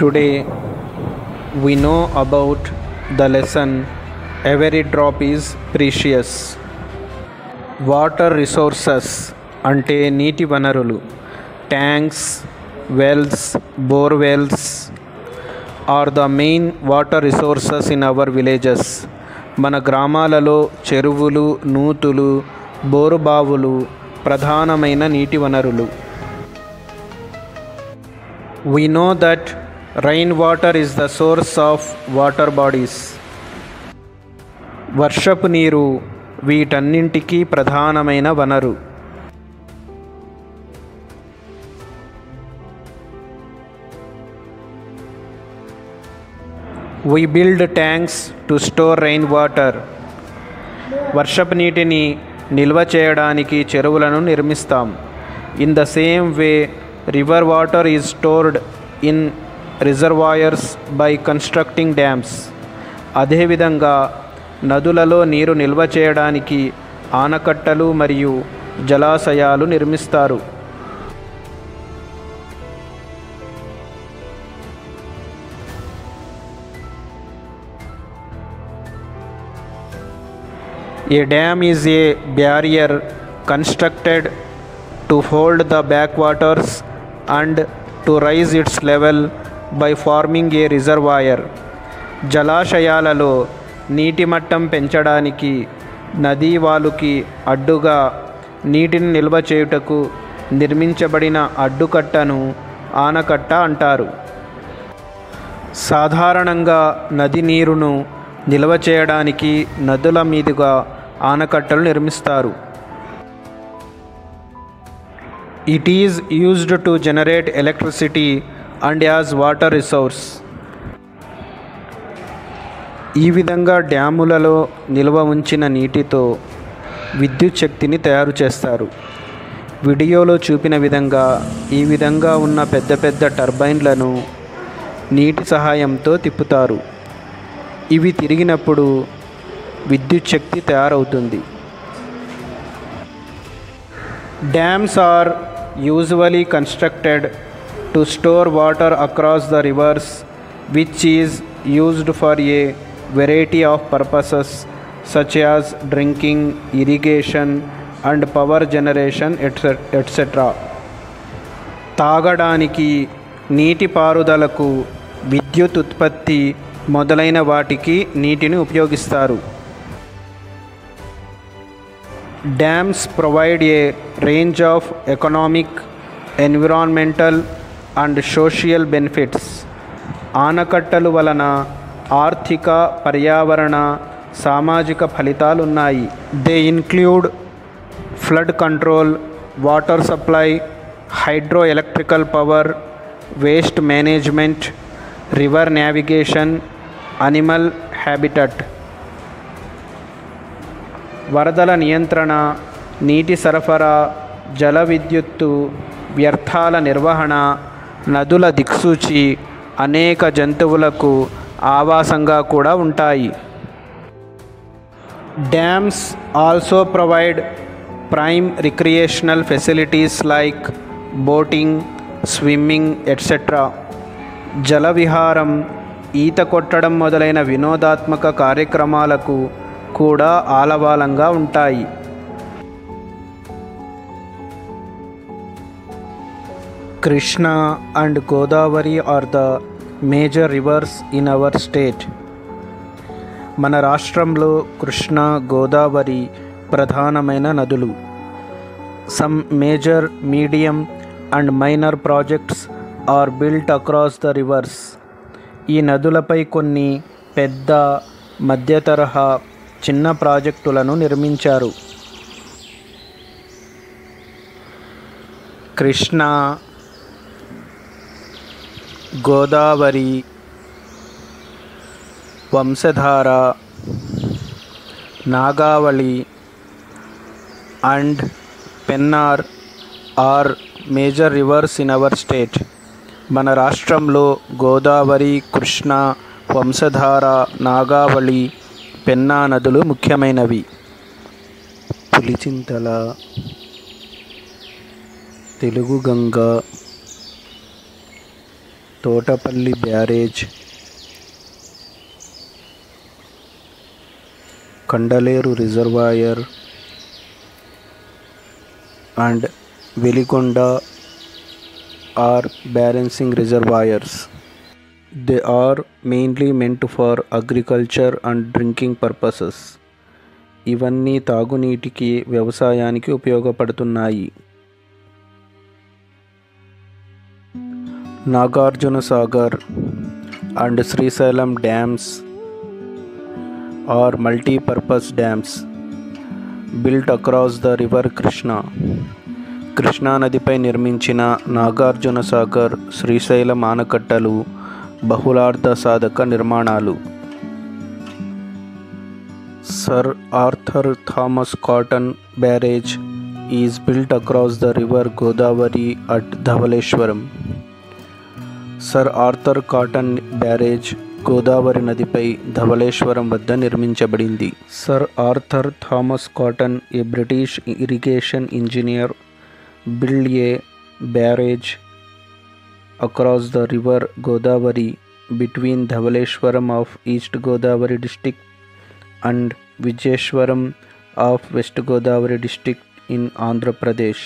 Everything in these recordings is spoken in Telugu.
Today we know about the lesson every drop is precious. Water resources అంటే నీటి వనరులు. Tanks, wells, borewells are the main water resources in our villages. మన గ్రామాలలో చెరువులు, నూతులు, బోరుబావులు ప్రధానమైన నీటి వనరులు. We know that rainwater is the source of water bodies. వర్షపు నీరు వీటన్నింటికీ ప్రధానమైన వనరు. We build tanks to store rainwater. వర్షపు నీటిని నిల్వ చేయడానికి చెరువులను నిర్మిస్తాం. In the same way, river water is stored in reservoirs by constructing dams. అదేవిధంగా నదులలో నీరు నిల్వ చేయడానికి ఆనకట్టలు మరియు జలాశయాలు నిర్మిస్తారు. A dam is a barrier constructed to hold the backwaters and to raise its level by forming a reservoir. జలాశయాలలో నీటి మట్టం పెంచడానికి నదీ వాలుకి అడ్డుగా నీటిని నిల్వ చేయుటకు నిర్మించబడిన అడ్డుకట్టను ఆనకట్ట అంటారు. సాధారణంగా నది నీరును నిల్వ చేయడానికి నదుల మీదుగా ఆనకట్టలు నిర్మిస్తారు. It is used to generate electricity and as water resource. ఈ విధంగా డ్యాములలో నిల్వ ఉంచిన నీటితో విద్యుత్ శక్తిని తయారు చేస్తారు. వీడియోలో చూపిన విధంగా ఈ విధంగా ఉన్న పెద్ద పెద్ద టర్బైన్లను నీటి సహాయంతో తిప్పుతారు. ఇవి తిరిగినప్పుడు విద్యుత్ శక్తి తయారవుతుంది. Dams are usually constructed to store water across the rivers, which is used for a variety of purposes such as drinking, irrigation and power generation etc. తాగడానికి, నీటి పారుదలకు, విద్యుత్ ఉత్పత్తి మొదలైన వాటికి నీటిని ఉపయోగిస్తారు. Dams provide a range of economic, environmental and social benefits. ఆనకట్టలు వలన ఆర్థిక, పర్యావరణ, సామాజిక ఫలితాలు ఉన్నాయి. They include flood control, water supply, hydroelectrical power, waste management, river navigation, animal habitat. వరదల నియంత్రణ, నీటి సరఫరా, జల విద్యుత్తు, వ్యర్థాల నిర్వహణ, నదుల దిక్సూచి, అనేక జంతువులకు ఆవాసంగా కూడా ఉంటాయి. Dams also provide prime recreational facilities like boating, swimming etcetera. జల విహారం, ఈత కొట్టడం మొదలైన వినోదాత్మక కార్యక్రమాలకు కూడా ఆలవాలంగా ఉంటాయి. Krishna and Godavari are the major rivers in our state. మన రాష్ట్రంలో కృష్ణా, గోదావరి ప్రధానమైన నదులు. Some major, medium and minor projects are built across the rivers. ఈ నదులపై కొన్ని పెద్ద, మధ్య తరహా, చిన్న ప్రాజెక్టులను నిర్మించారు. Krishna, Godavari, Vamsadhara, Nagavali and Pennar are major rivers in our state. మన రాష్ట్రంలో గోదావరి, కృష్ణా, వంశధార, నాగావళి, పెన్నా నదులు ముఖ్యమైనవి. Pulichintala, Telugu Ganga, Thotapalli barrage, Kandaleru reservoir and Velikonda are balancing reservoirs. They are mainly meant for agriculture and drinking purposes. ఇవన్నీ తాగునీటికి, వ్యవసాయానికి ఉపయోగపడుతున్నాయి. Nagarjuna Sagar and Srisailam dams are multi-purpose dams built across the river Krishna. Krishna నదిపై నిర్మించిన నాగార్జున సాగర్, శ్రీశైలం ఆనకట్టలు బహుళార్థ సాధక నిర్మాణాలు. Sir Arthur Thomas Cotton barrage is built across the river Godavari at Dowleswaram. Sir Arthur Cotton barrage Godavari నదిపై ధవళేశ్వరం వద్ద నిర్మించబడింది. Sir Arthur Thomas Cotton, a British irrigation engineer, built a barrage across the river Godavari between Dhavaleshwaram of East Godavari district and Vijayeshwaram of West Godavari district in Andhra Pradesh.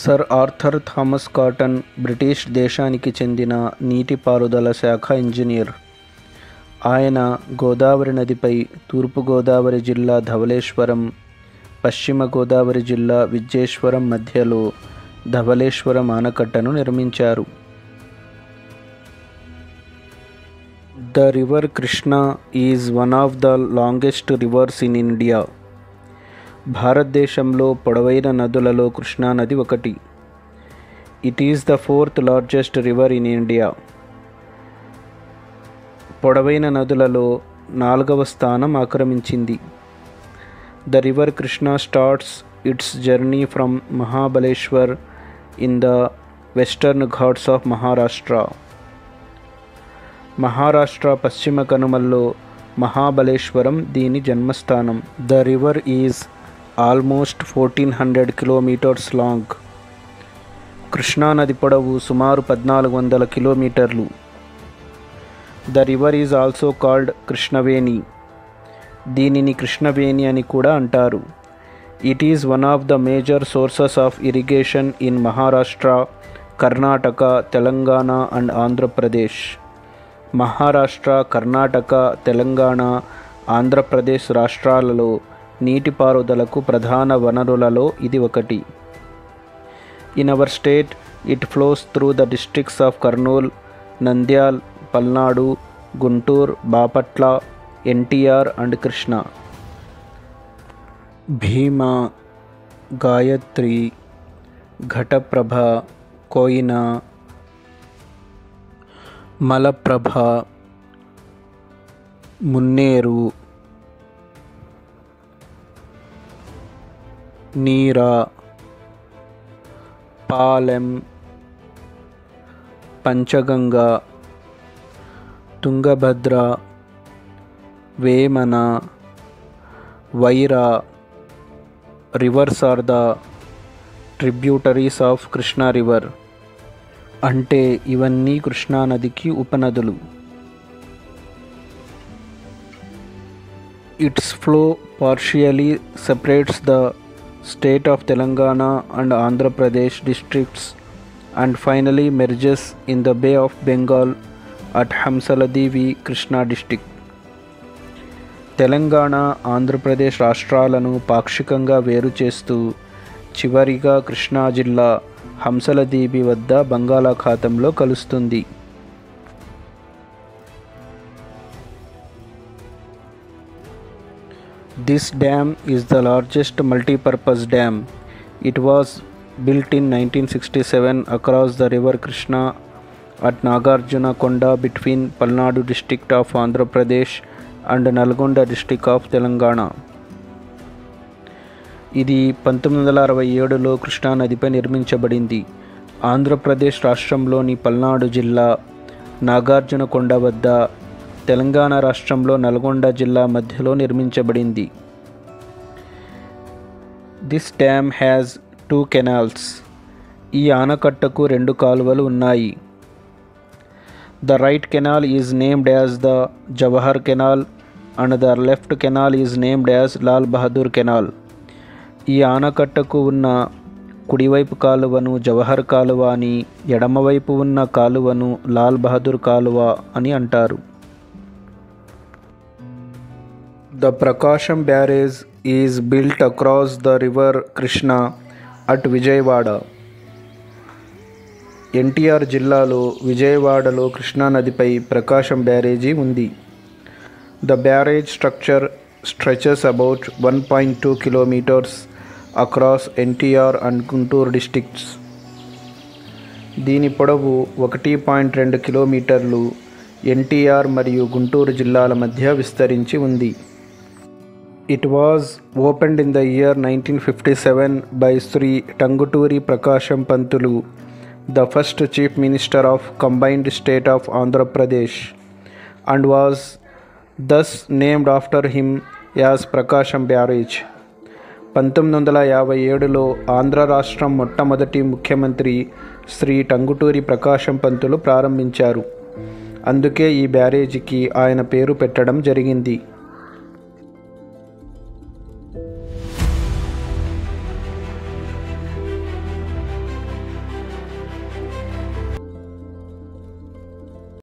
Sir Arthur Thomas cotton British దేశానికి చెందిన నీటిపారుదల శాఖ ఇంజనీర్. ఆయన గోదావరి నదిపై తూర్పుగోదావరి జిల్లా ధవళేశ్వరం, పశ్చిమ గోదావరి జిల్లా విజయేశ్వరం మధ్యలో ధవళేశ్వరం ఆనకట్టను నిర్మించారు. The river Krishna is one of the longest rivers in India. భారతదేశంలో పొడవైన నదులలో కృష్ణా నది ఒకటి. It is the fourth largest river in India. పొడవైన నదులలో 4వ స్థానం ఆక్రమించింది. The river Krishna starts its journey from Mahabaleshwar in the western Ghats of Maharashtra. Maharashtra పశ్చిమ కనుమల్లో మహాబలేశ్వరం దీని జన్మస్థానం. The river is almost 1400 kilometers long. Krishna నది పొడవు సుమారు 1400 కిలోమీటర్లు. The river is also called Krishnaveni. దీనిని కృష్ణవేణి అని కూడా అంటారు. It is one of the major sources of irrigation in Maharashtra, Karnataka, Telangana and Andhra Pradesh. Maharashtra, Karnataka, Telangana, Andhra Pradesh రాష్ట్రాలలో నీటిపారుదలకు ప్రధాన వనరులలో ఇది ఒకటి. In our state it flows through the districts of Kurnool, Nandyal, Palnadu, Guntur, Bapatla, NTR and Krishna. Bhima, Gayatri, Ghataprabha, Koyna, Malaprabha, Munneru, neera, Palem, Panchganga, Tungabhadra, Vemana, Wyra reverse are the tributaries of Krishna river. అంటే ఇవన్నీ కృష్ణా నదికి ఉపనదులు. It's flow partially separates the state of Telangana and Andhra Pradesh districts and finally merges in the Bay of Bengal at Hamsaladeevi, Krishna district. Telangana, Andhra Pradesh రాష్ట్రాలను పాక్షికంగా వేరు చేస్తూ చివరిగా కృష్ణా జిల్లా హంసలదీవి వద్ద బంగాళాఖాతంలో కలుస్తుంది. This dam is the largest multipurpose dam. It was built in 1967 across the river Krishna at Nagarjuna Konda between Palnadu district of Andhra Pradesh and Nalgonda district of Telangana. ఇది 1967లో కృష్ణా నదిపై నిర్మించబడింది. ఆంధ్రప్రదేశ్ రాష్ట్రంలోని పల్నాడు జిల్లా నాగార్జున కొండ వద్ద, తెలంగాణ రాష్ట్రంలో నల్గొండ జిల్లా మధ్యలో నిర్మించబడింది. This dam has 2 canals. ఈ ఆనకట్టకు రెండు కాలువలు ఉన్నాయి. The right canal is named as the Jawahar Canal and the left canal is named as Lal Bahadur Canal. ఈ ఆనకట్టకు ఉన్న కుడివైపు కాలువను జవహర్ కాలువ అని, ఎడమవైపు ఉన్న కాలువను లాల్ బహదూర్ కాలువ అని అంటారు. The Prakasham Barrage is built across the river Krishna at Vijayawada. NTR జిల్లాలో విజయవాడలో కృష్ణానదిపై ప్రకాశం బ్యారేజీ ఉంది. The barrage structure stretches about 1.2 kilometers across NTR and Guntur districts. దీని పొడవు 1.2 కిలోమీటర్లు ఎన్టీఆర్ మరియు గుంటూరు జిల్లాల మధ్య విస్తరించి ఉంది. It was opened in the year 1957 by Sri Tanguturi Prakasham Pantulu, the first Chief Minister of Combined State of Andhra Pradesh, and was thus named after him as Prakasham Barrage. 1957లో Andhra రాష్ట్రం మొట్టమొదటి ముఖ్యమంత్రి శ్రీ టంగుటూరి ప్రకాశం పంతులు ప్రారంభించారు. అందుకే ఈ బ్యారేజీకి ఆయన పేరు పెట్టడం జరిగింది.